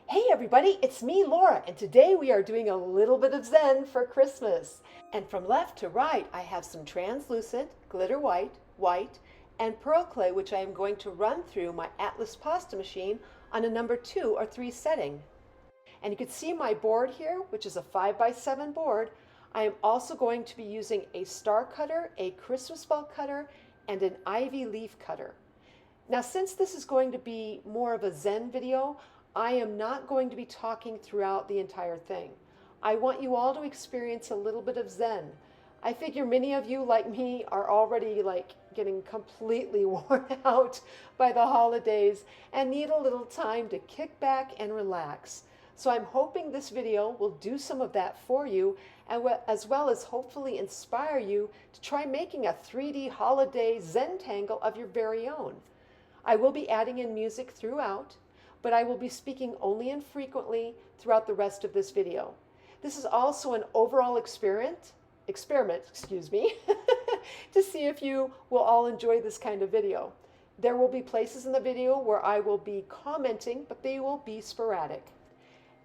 Hey everybody, it's me, Laura, and today we are doing a little bit of Zen for Christmas. And from left to right, I have some translucent, glitter white, and pearl clay, which I am going to run through my Atlas pasta machine on a number 2 or 3 setting. And you can see my board here, which is a 5x7 board. I am also going to be using a star cutter, a Christmas ball cutter, and an ivy leaf cutter. Now, since this is going to be more of a Zen video, I am not going to be talking throughout the entire thing. I want you all to experience a little bit of Zen. I figure many of you, like me, are already getting completely worn out by the holidays and need a little time to kick back and relax. So I'm hoping this video will do some of that for you, as well as hopefully inspire you to try making a 3D holiday Zentangle of your very own. I will be adding in music throughout, but I will be speaking only infrequently throughout the rest of this video. This is also an overall experiment, excuse me, to see if you will all enjoy this kind of video. There will be places in the video where I will be commenting, but they will be sporadic.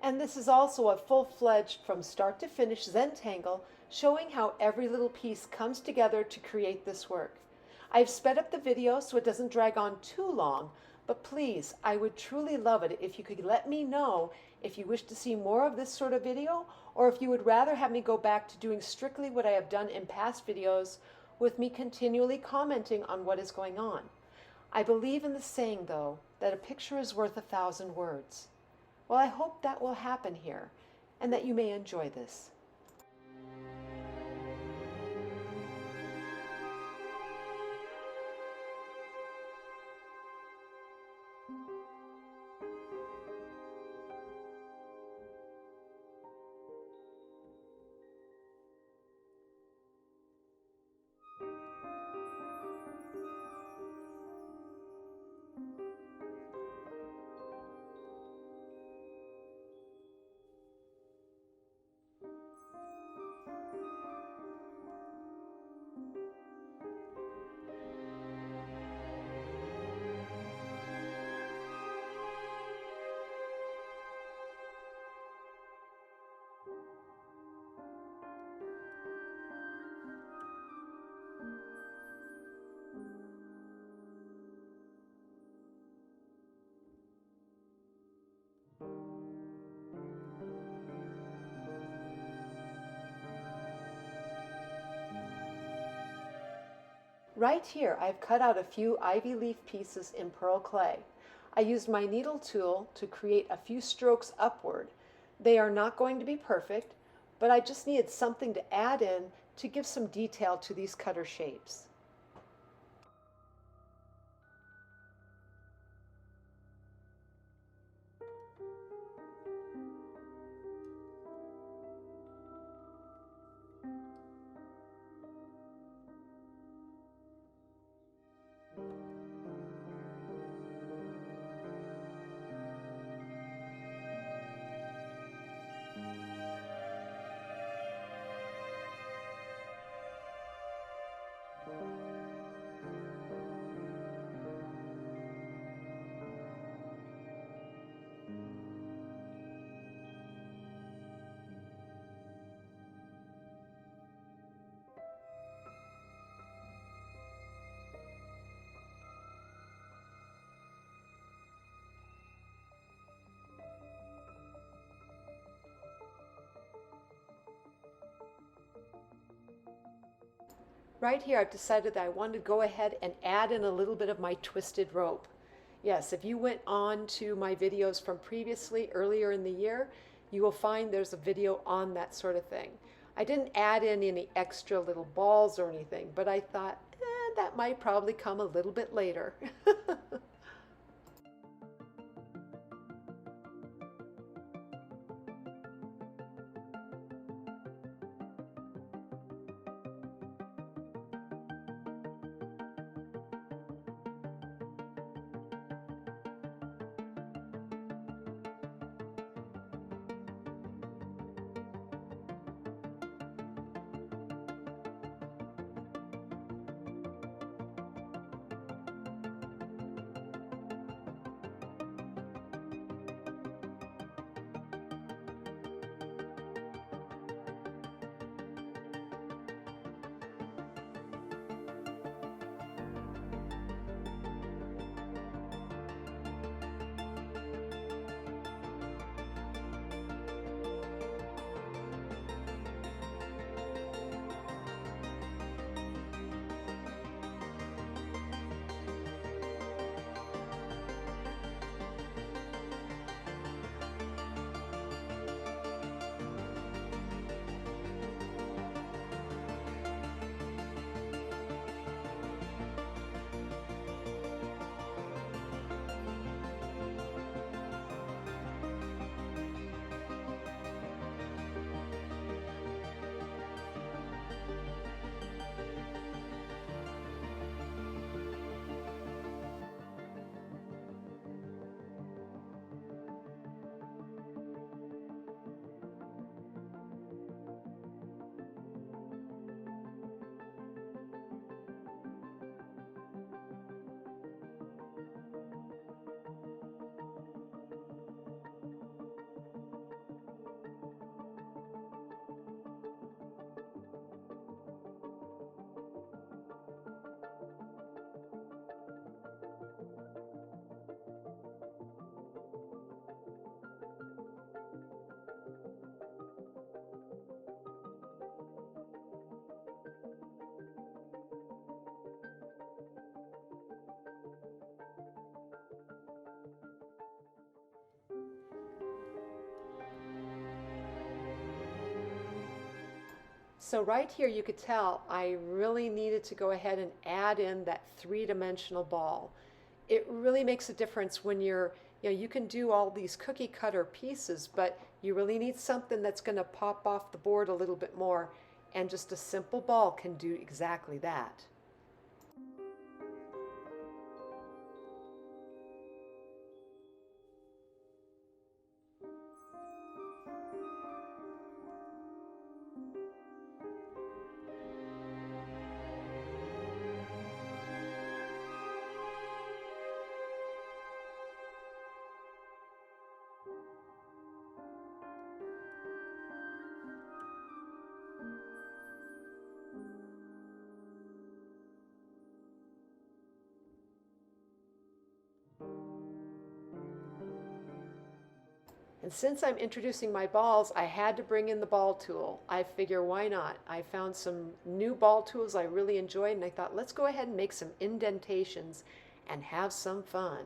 And this is also a full-fledged from start to finish Zentangle, showing how every little piece comes together to create this work. I've sped up the video so it doesn't drag on too long, but please, I would truly love it if you could let me know if you wish to see more of this sort of video, or if you would rather have me go back to doing strictly what I have done in past videos with me continually commenting on what is going on. I believe in the saying, though, that a picture is worth 1,000 words. Well, I hope that will happen here, and that you may enjoy this. Right here, I've cut out a few ivy leaf pieces in pearl clay. I used my needle tool to create a few strokes upward. They are not going to be perfect, but I just needed something to add in to give some detail to these cutter shapes. Right here, I've decided that I wanted to go ahead and add in a little bit of my twisted rope. Yes, if you went on to my videos from previously, earlier in the year, you will find there's a video on that sort of thing. I didn't add in any extra little balls or anything, but I thought, that might probably come a little bit later. So right here you could tell I really needed to go ahead and add in that three-dimensional ball. It really makes a difference when you can do all these cookie cutter pieces, but you really need something that's going to pop off the board a little bit more, and just a simple ball can do exactly that. And since I'm introducing my balls, I had to bring in the ball tool. I figure, why not? I found some new ball tools I really enjoyed, and I thought, let's go ahead and make some indentations and have some fun.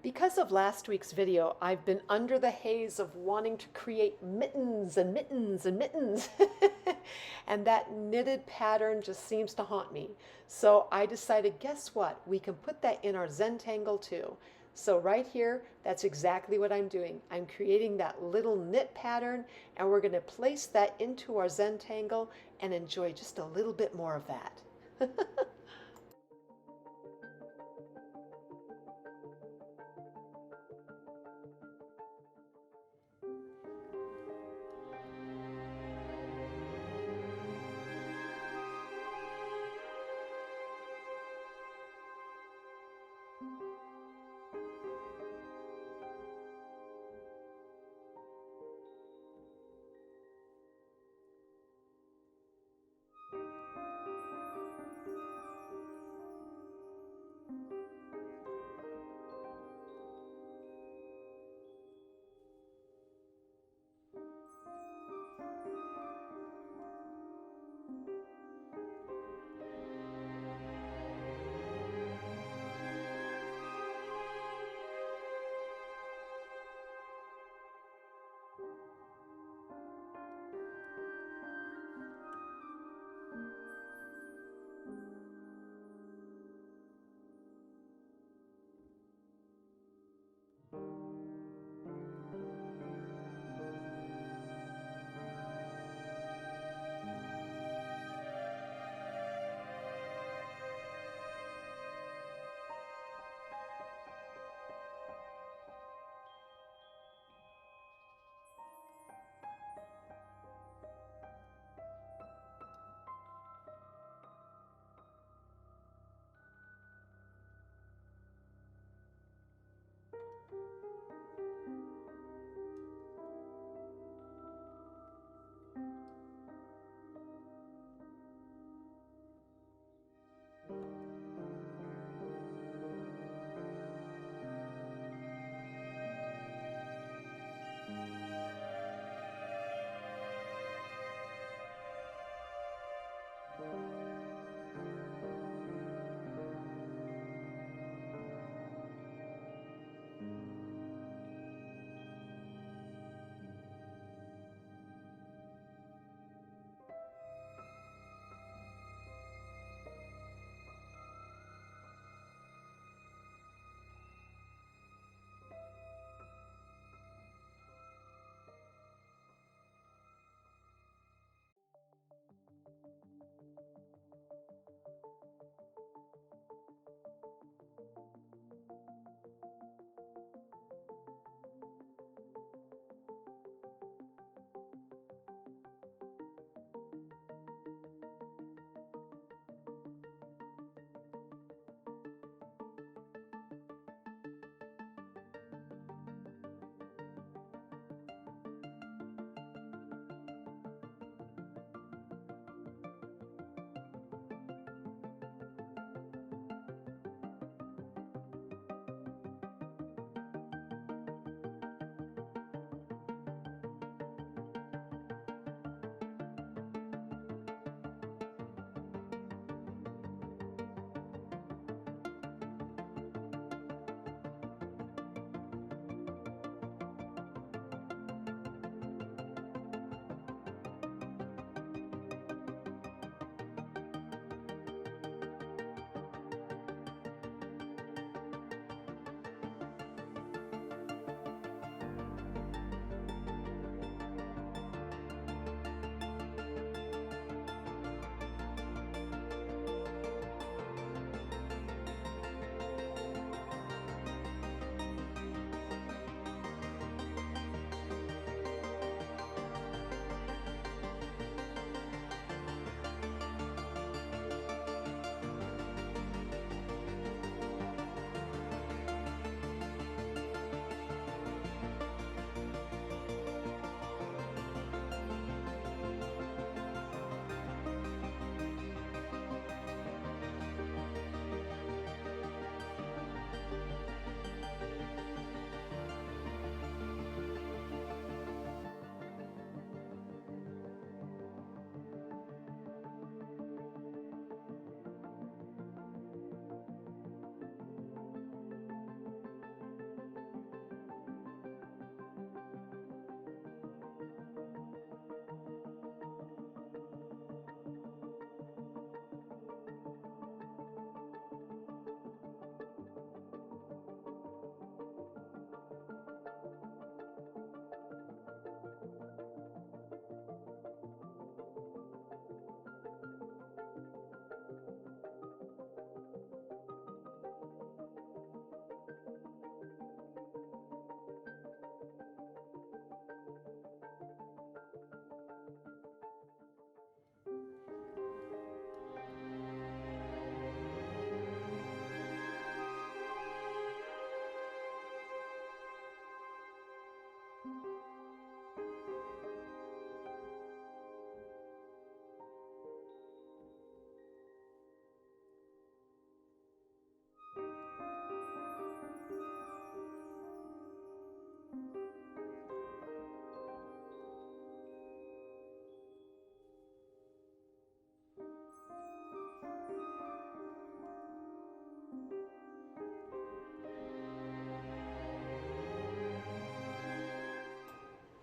Because of last week's video, I've been under the haze of wanting to create mittens and mittens and mittens. And that knitted pattern just seems to haunt me. So I decided, guess what? We can put that in our Zentangle too. So right here, that's exactly what I'm doing. I'm creating that little knit pattern, and we're going to place that into our Zentangle and enjoy just a little bit more of that.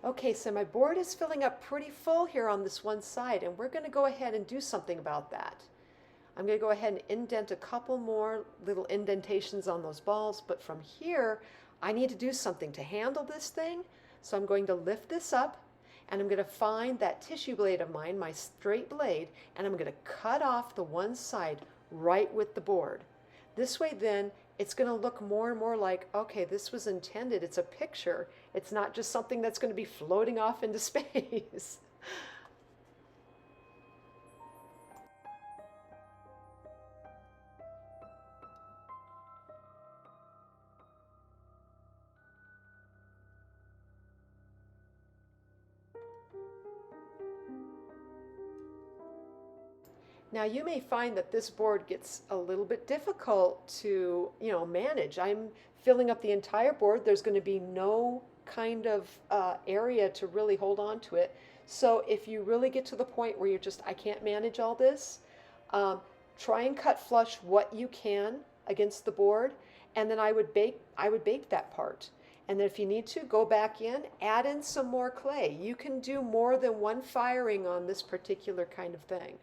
Okay, so my board is filling up pretty full here on this one side, and we're going to go ahead and do something about that. I'm going to go ahead and indent a couple more little indentations on those balls, but from here, I need to do something to handle this thing. So I'm going to lift this up, and I'm going to find that tissue blade of mine, my straight blade, and I'm going to cut off the one side right with the board. This way then, it's going to look more and more like, okay, this was intended. It's a picture. It's not just something that's going to be floating off into space. Now you may find that this board gets a little bit difficult to, manage. I'm filling up the entire board. There's going to be no kind of area to really hold on to it. So if you really get to the point where you're just, I can't manage all this, um, try and cut flush what you can against the board, and then I would bake that part. And then if you need to, go back in, add in some more clay. You can do more than one firing on this particular kind of thing.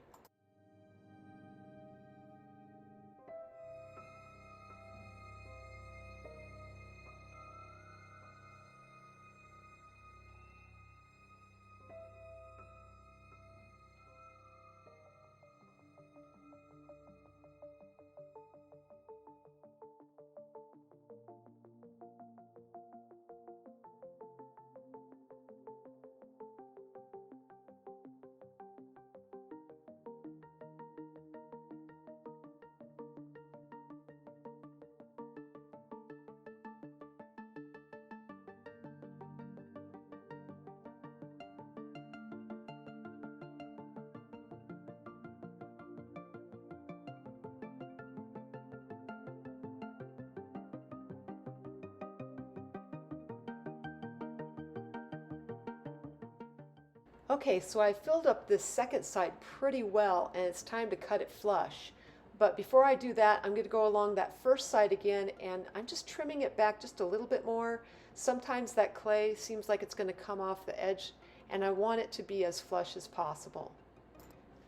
Okay, so I filled up this second side pretty well, and it's time to cut it flush. But before I do that, I'm going to go along that first side again, and I'm just trimming it back just a little bit more. Sometimes that clay seems like it's going to come off the edge, and I want it to be as flush as possible.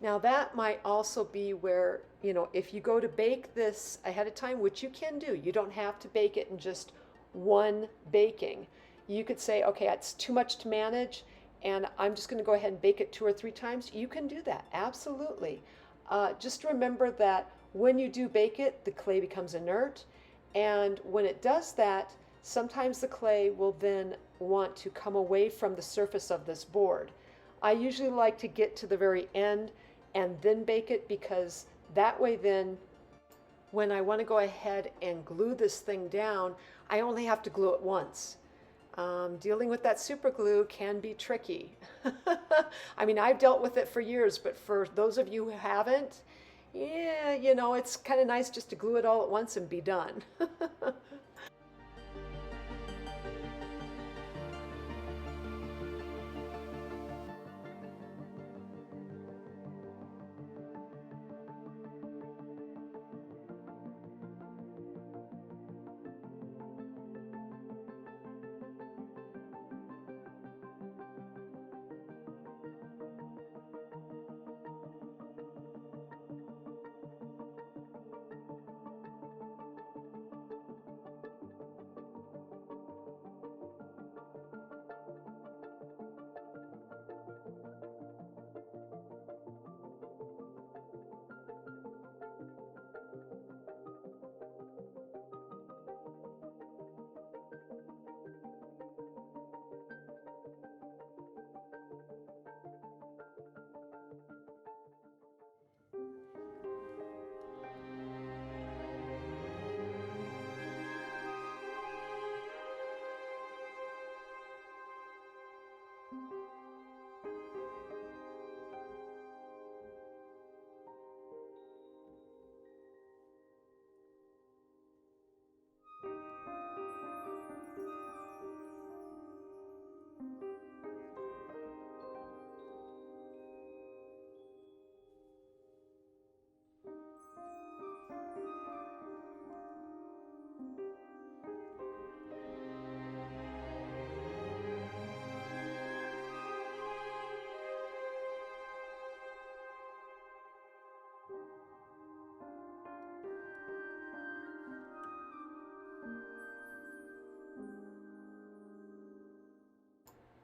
Now that might also be where, if you go to bake this ahead of time, which you can do, you don't have to bake it in just one baking. You could say, okay, it's too much to manage, and I'm just going to go ahead and bake it 2 or 3 times. You can do that, absolutely. Just remember that when you do bake it, the clay becomes inert, and when it does that, sometimes the clay will then want to come away from the surface of this board. I usually like to get to the very end and then bake it, because that way then when I want to go ahead and glue this thing down, I only have to glue it once. Dealing with that super glue can be tricky. I mean, I've dealt with it for years, but for those of you who haven't, yeah, it's kind of nice just to glue it all at once and be done.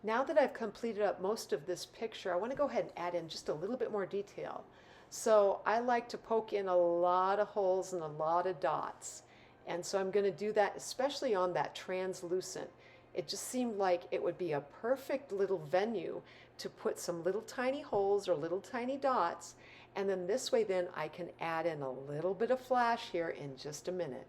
Now that I've completed up most of this picture, I want to go ahead and add in just a little bit more detail. So I like to poke in a lot of holes and a lot of dots. And so I'm going to do that especially on that translucent. It just seemed like it would be a perfect little venue to put some little tiny holes or little tiny dots. And then this way then I can add in a little bit of flash here in just a minute.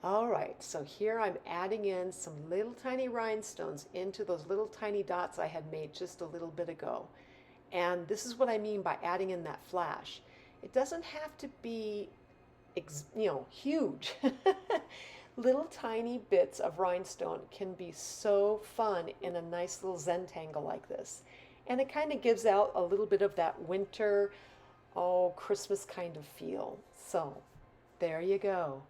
All right, so here I'm adding in some little tiny rhinestones into those little tiny dots I had made just a little bit ago. And this is what I mean by adding in that flash. It doesn't have to be, huge. Little tiny bits of rhinestone can be so fun in a nice little Zentangle like this. And it kind of gives out a little bit of that winter, oh, Christmas kind of feel. So there you go.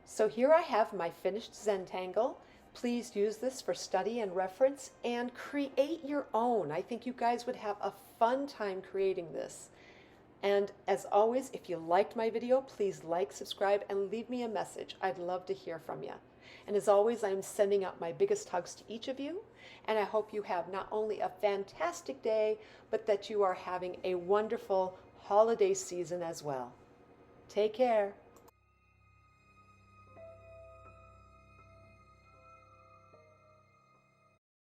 So here I have my finished Zentangle. Please use this for study and reference and create your own. I think you guys would have a fun time creating this. And as always, if you liked my video, please like, subscribe, and leave me a message. I'd love to hear from you. And as always, I'm sending out my biggest hugs to each of you. And I hope you have not only a fantastic day, but that you are having a wonderful holiday season as well. Take care.